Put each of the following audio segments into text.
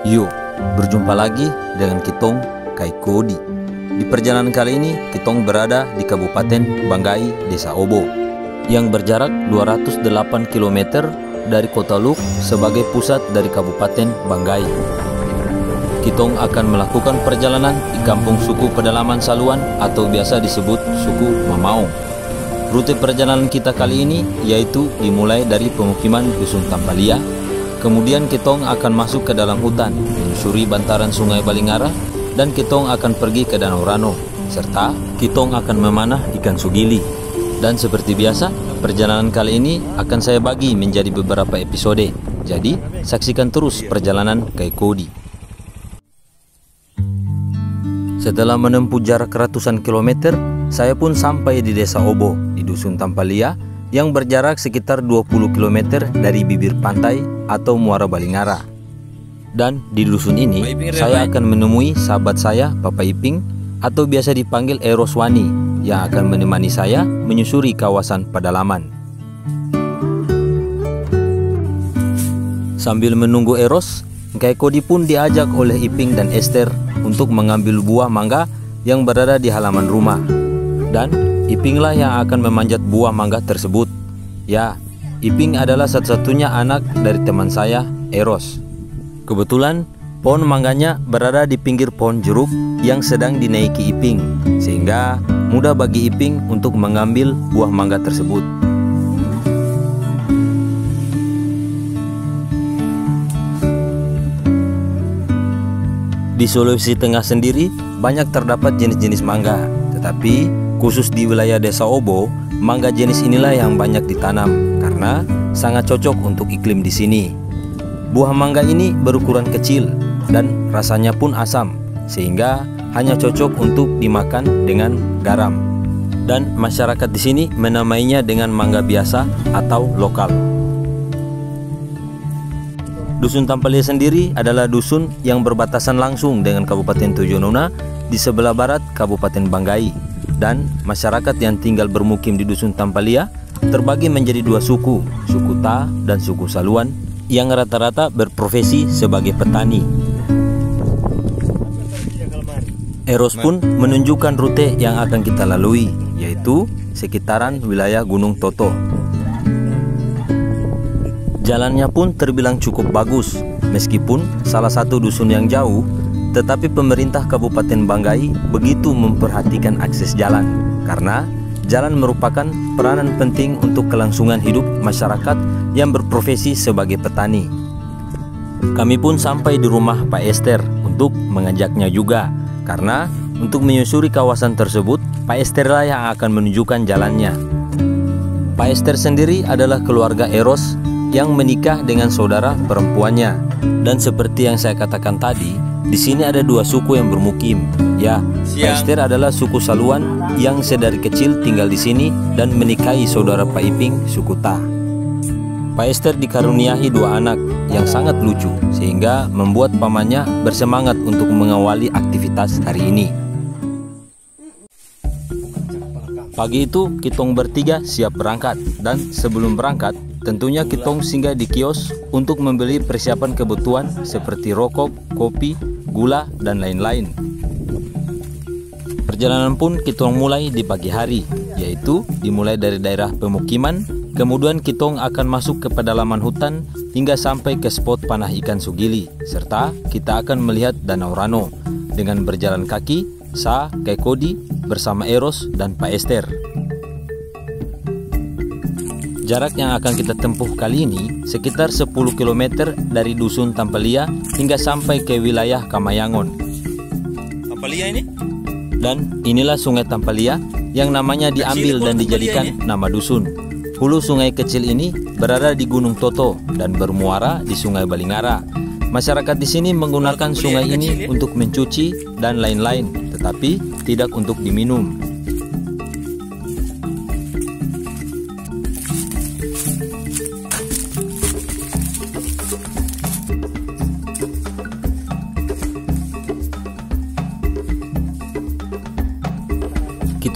Yuk, berjumpa lagi dengan kitong Kai Kodi. Di perjalanan kali ini, kitong berada di Kabupaten Banggai, Desa Obo, yang berjarak 208 km dari Kota Luk sebagai pusat dari Kabupaten Banggai. Kitong akan melakukan perjalanan di kampung suku pedalaman Saluan atau biasa disebut suku Mamaong. Rute perjalanan kita kali ini yaitu dimulai dari pemukiman Dusun Tampalia. Kemudian kitong akan masuk ke dalam hutan, menyusuri bantaran Sungai Balingara, dan kitong akan pergi ke Danau Rano, serta kitong akan memanah ikan sugili. Dan seperti biasa, perjalanan kali ini akan saya bagi menjadi beberapa episode. Jadi, saksikan terus perjalanan Kai Kodi. Setelah menempuh jarak ratusan kilometer, saya pun sampai di Desa Obo, di Dusun Tampalia, yang berjarak sekitar 20 km dari bibir pantai atau Muara Balingara. Dan di dusun ini, saya akan menemui sahabat saya, Papa Iping, atau biasa dipanggil Eros Wani, yang akan menemani saya menyusuri kawasan pedalaman. Sambil menunggu Eros, Kai Kodi pun diajak oleh Iping dan Esther untuk mengambil buah mangga yang berada di halaman rumah. Dan Ipinglah yang akan memanjat buah mangga tersebut. Ya, Iping adalah satu-satunya anak dari teman saya, Eros. Kebetulan, pohon mangganya berada di pinggir pohon jeruk yang sedang dinaiki Iping, sehingga mudah bagi Iping untuk mengambil buah mangga tersebut. Di Sulawesi Tengah sendiri, banyak terdapat jenis-jenis mangga, tetapi khusus di wilayah Desa Obo, mangga jenis inilah yang banyak ditanam karena sangat cocok untuk iklim di sini. Buah mangga ini berukuran kecil dan rasanya pun asam, sehingga hanya cocok untuk dimakan dengan garam. Dan masyarakat di sini menamainya dengan mangga biasa atau lokal. Dusun Tampalia sendiri adalah dusun yang berbatasan langsung dengan Kabupaten Tojonona di sebelah barat Kabupaten Banggai. Dan masyarakat yang tinggal bermukim di Dusun Tampalia terbagi menjadi dua suku, suku Ta dan suku Saluan, yang rata-rata berprofesi sebagai petani. Eros pun menunjukkan rute yang akan kita lalui, yaitu sekitaran wilayah Gunung Toto. Jalannya pun terbilang cukup bagus, meskipun salah satu dusun yang jauh, tetapi pemerintah Kabupaten Banggai begitu memperhatikan akses jalan, karena jalan merupakan peranan penting untuk kelangsungan hidup masyarakat yang berprofesi sebagai petani. Kami pun sampai di rumah Pak Esther untuk mengajaknya juga, karena untuk menyusuri kawasan tersebut, Pak Estherlah yang akan menunjukkan jalannya. Pak Esther sendiri adalah keluarga Eros yang menikah dengan saudara perempuannya, dan seperti yang saya katakan tadi, di sini ada dua suku yang bermukim. Ya, Pak Esther adalah suku Saluan yang sedari kecil tinggal di sini dan menikahi saudara Pak Iping, suku Ta. Pak Esther dikaruniai dua anak yang sangat lucu, sehingga membuat pamannya bersemangat untuk mengawali aktivitas hari ini. Pagi itu, kitong bertiga siap berangkat, dan sebelum berangkat, tentunya kitong singgah di kios untuk membeli persiapan kebutuhan seperti rokok, kopi, gula, dan lain-lain. Perjalanan pun kitong mulai di pagi hari, yaitu dimulai dari daerah pemukiman, kemudian kitong akan masuk ke pedalaman hutan hingga sampai ke spot panah ikan sugili, serta kita akan melihat Danau Rano dengan berjalan kaki, Sa, Kai Kodi bersama Eros dan Pak Esther. Jarak yang akan kita tempuh kali ini sekitar 10 km dari Dusun Tampalia hingga sampai ke wilayah Kamayangon. Tampalia ini? Dan inilah Sungai Tampalia yang namanya diambil dan dijadikan nama dusun. Hulu sungai kecil ini berada di Gunung Toto dan bermuara di Sungai Balingara. Masyarakat di sini menggunakan sungai ini untuk mencuci dan lain-lain, tetapi tidak untuk diminum.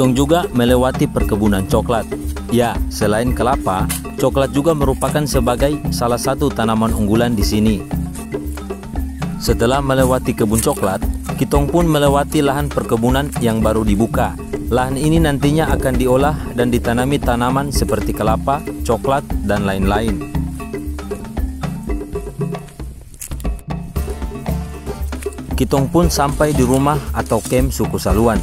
Kitong juga melewati perkebunan coklat. Ya, selain kelapa, coklat juga merupakan sebagai salah satu tanaman unggulan di sini. Setelah melewati kebun coklat, kitong pun melewati lahan perkebunan yang baru dibuka. Lahan ini nantinya akan diolah dan ditanami tanaman seperti kelapa, coklat, dan lain-lain. Kitong pun sampai di rumah atau camp suku Saluan.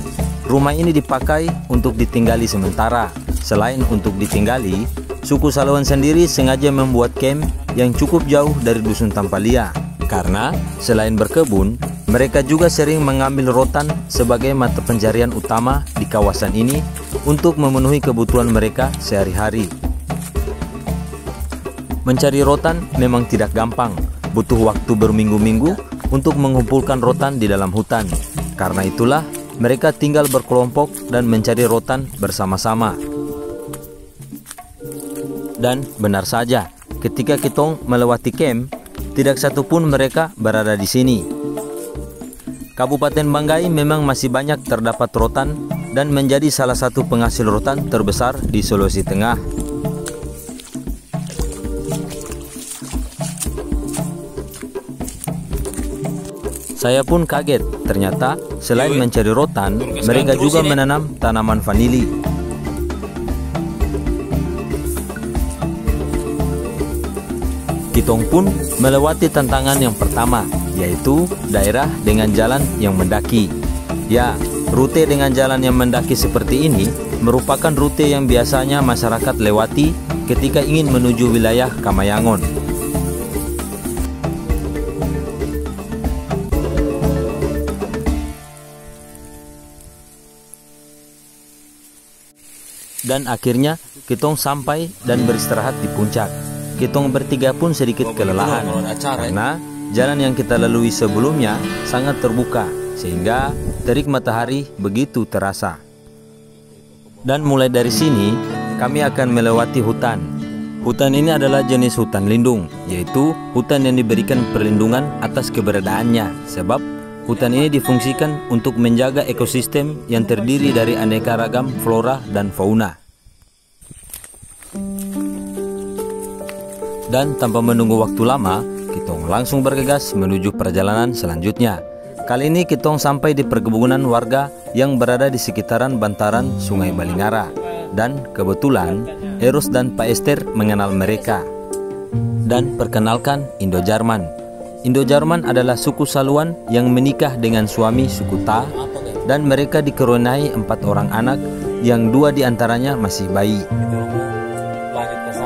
Rumah ini dipakai untuk ditinggali sementara. Selain untuk ditinggali, suku Saluan sendiri sengaja membuat camp yang cukup jauh dari dusun Tampalia. Karena selain berkebun, mereka juga sering mengambil rotan sebagai mata pencarian utama di kawasan ini untuk memenuhi kebutuhan mereka sehari-hari. Mencari rotan memang tidak gampang, butuh waktu berminggu-minggu untuk mengumpulkan rotan di dalam hutan. Karena itulah mereka tinggal berkelompok dan mencari rotan bersama-sama. Dan benar saja, ketika kitong melewati camp, tidak satu pun mereka berada di sini. Kabupaten Banggai memang masih banyak terdapat rotan dan menjadi salah satu penghasil rotan terbesar di Sulawesi Tengah. Saya pun kaget, ternyata selain mencari rotan, mereka juga menanam tanaman vanili. Kitong pun melewati tantangan yang pertama, yaitu daerah dengan jalan yang mendaki. Ya, rute dengan jalan yang mendaki seperti ini merupakan rute yang biasanya masyarakat lewati ketika ingin menuju wilayah Kamayangon. Dan akhirnya kitong sampai dan beristirahat di puncak. Kitong bertiga pun sedikit kelelahan karena jalan yang kita lalui sebelumnya sangat terbuka sehingga terik matahari begitu terasa. Dan mulai dari sini kami akan melewati hutan. Hutan ini adalah jenis hutan lindung, yaitu hutan yang diberikan perlindungan atas keberadaannya sebab hutan ini difungsikan untuk menjaga ekosistem yang terdiri dari aneka ragam flora dan fauna. Dan tanpa menunggu waktu lama, kitong langsung bergegas menuju perjalanan selanjutnya. Kali ini kitong sampai di perkebunan warga yang berada di sekitaran bantaran Sungai Balingara. Dan kebetulan Eros dan Pak Ester mengenal mereka. Dan perkenalkan Indo-Jarman. Indo-Jarman adalah suku Saluan yang menikah dengan suami suku Ta, dan mereka dikaruniai 4 orang anak yang 2 diantaranya masih bayi.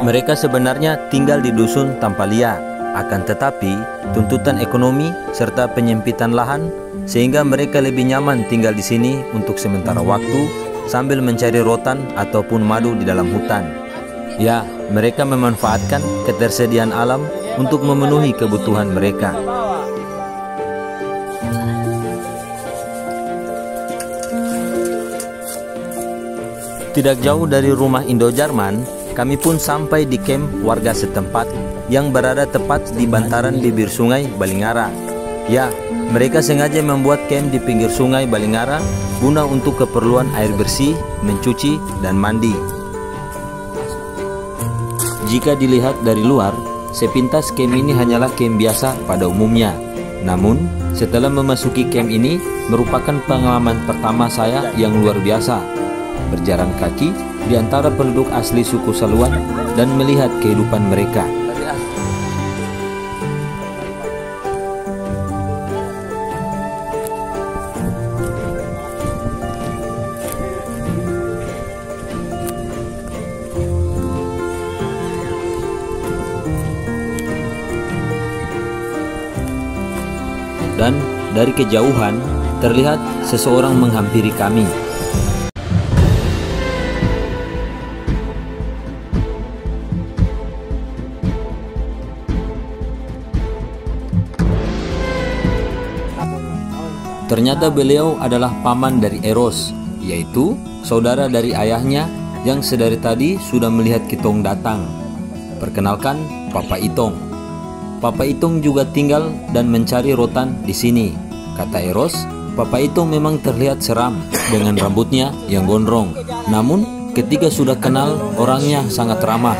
Mereka sebenarnya tinggal di dusun Tampalia, akan tetapi tuntutan ekonomi serta penyempitan lahan sehingga mereka lebih nyaman tinggal di sini untuk sementara waktu sambil mencari rotan ataupun madu di dalam hutan. Ya, mereka memanfaatkan ketersediaan alam untuk memenuhi kebutuhan mereka. Tidak jauh dari rumah Indo-Jarman, kami pun sampai di camp warga setempat yang berada tepat di bantaran bibir sungai Balingara. Ya, mereka sengaja membuat camp di pinggir sungai Balingara guna untuk keperluan air bersih, mencuci, dan mandi. Jika dilihat dari luar, sepintas camp ini hanyalah camp biasa pada umumnya. Namun, setelah memasuki camp ini merupakan pengalaman pertama saya yang luar biasa. Berjalan kaki di antara penduduk asli suku Saluan dan melihat kehidupan mereka. Dan dari kejauhan terlihat seseorang menghampiri kami. Ternyata beliau adalah paman dari Eros, yaitu saudara dari ayahnya yang sedari tadi sudah melihat kitong datang. Perkenalkan, Papa Itong. Papa Itong juga tinggal dan mencari rotan di sini. Kata Eros, Papa Itong memang terlihat seram dengan rambutnya yang gondrong. Namun, ketika sudah kenal, orangnya sangat ramah.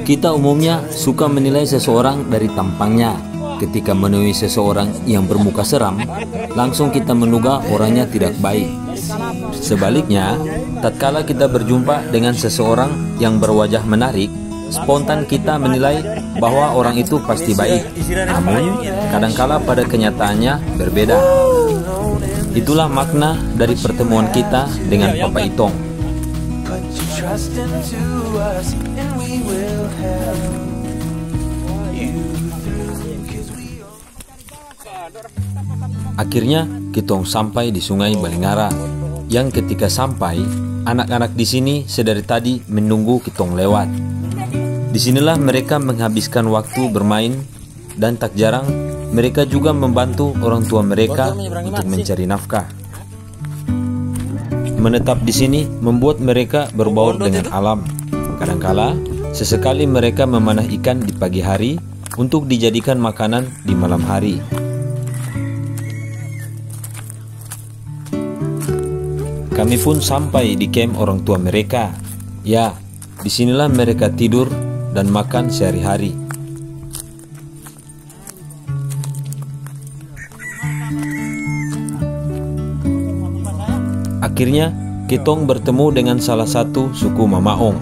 Kita umumnya suka menilai seseorang dari tampangnya. ketika menemui seseorang yang bermuka seram, langsung kita menduga orangnya tidak baik. Sebaliknya, tatkala kita berjumpa dengan seseorang yang berwajah menarik, spontan kita menilai bahwa orang itu pasti baik. Namun, kadangkala pada kenyataannya berbeda. Itulah makna dari pertemuan kita dengan Papa Itong. Akhirnya, Kitong sampai di Sungai Balingara, yang ketika sampai, anak-anak di sini sedari tadi menunggu Kitong lewat. Disinilah mereka menghabiskan waktu bermain, dan tak jarang mereka juga membantu orang tua mereka untuk mencari nafkah. Menetap di sini membuat mereka berbaur dengan alam. Kadangkala, sesekali mereka memanah ikan di pagi hari untuk dijadikan makanan di malam hari. Kami pun sampai di camp orang tua mereka. Ya, disinilah mereka tidur dan makan sehari-hari. Akhirnya, Kitong bertemu dengan salah satu suku Mamaong,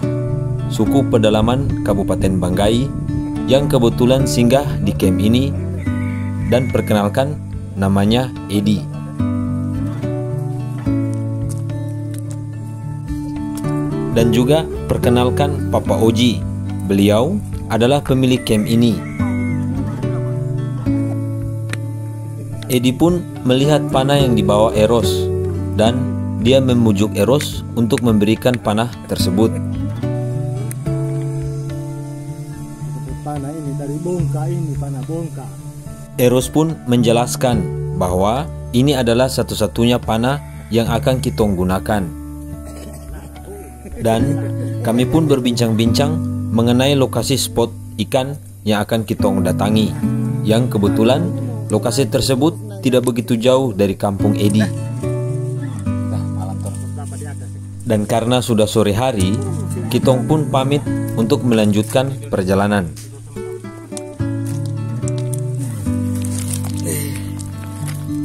suku pedalaman Kabupaten Banggai, yang kebetulan singgah di camp ini, dan perkenalkan namanya Edi. Dan juga perkenalkan Papa Oji, beliau adalah pemilik camp ini. Edi pun melihat panah yang dibawa Eros, dan dia memujuk Eros untuk memberikan panah tersebut. Panah ini dari bongka, ini panah bongka. Eros pun menjelaskan bahwa ini adalah satu-satunya panah yang akan Kitong gunakan. Dan kami pun berbincang-bincang mengenai lokasi spot ikan yang akan Kitong datangi, yang kebetulan lokasi tersebut tidak begitu jauh dari kampung Edi. Dan karena sudah sore hari, Kitong pun pamit untuk melanjutkan perjalanan.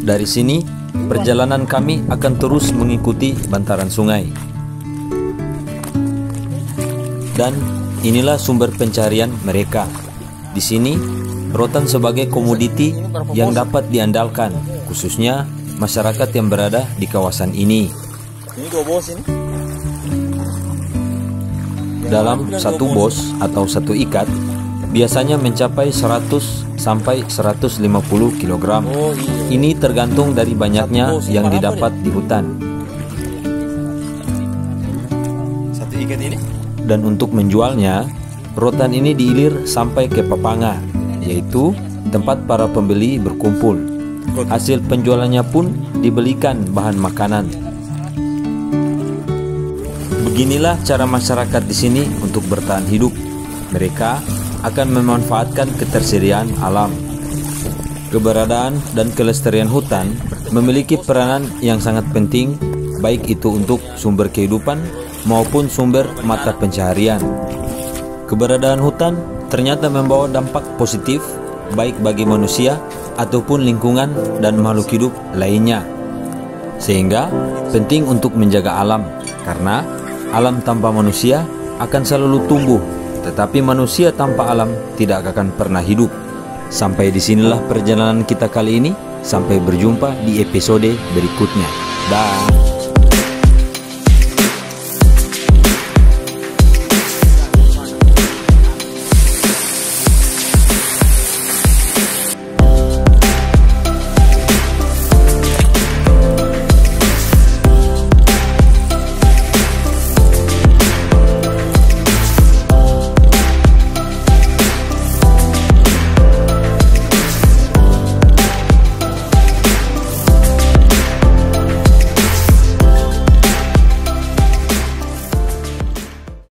Dari sini, perjalanan kami akan terus mengikuti bantaran sungai. Dan inilah sumber pencarian mereka. Di sini, rotan sebagai komoditi yang dapat diandalkan, khususnya masyarakat yang berada di kawasan ini. Ini 2 bos ini. Dalam satu bos atau satu ikat biasanya mencapai 100 sampai 150 kg. Ini tergantung dari banyaknya yang didapat di hutan. Satu ikat ini. Dan untuk menjualnya, rotan ini diilir sampai ke Papanga, yaitu tempat para pembeli berkumpul. Hasil penjualannya pun dibelikan bahan makanan. Beginilah cara masyarakat di sini untuk bertahan hidup. Mereka akan memanfaatkan ketersediaan alam. Keberadaan dan kelestarian hutan memiliki peranan yang sangat penting, baik itu untuk sumber kehidupan maupun sumber mata pencaharian. Keberadaan hutan ternyata membawa dampak positif baik bagi manusia ataupun lingkungan dan makhluk hidup lainnya. Sehingga penting untuk menjaga alam, karena alam tanpa manusia akan selalu tumbuh, tetapi manusia tanpa alam tidak akan pernah hidup. Sampai disinilah perjalanan kita kali ini. Sampai berjumpa di episode berikutnya. Dah.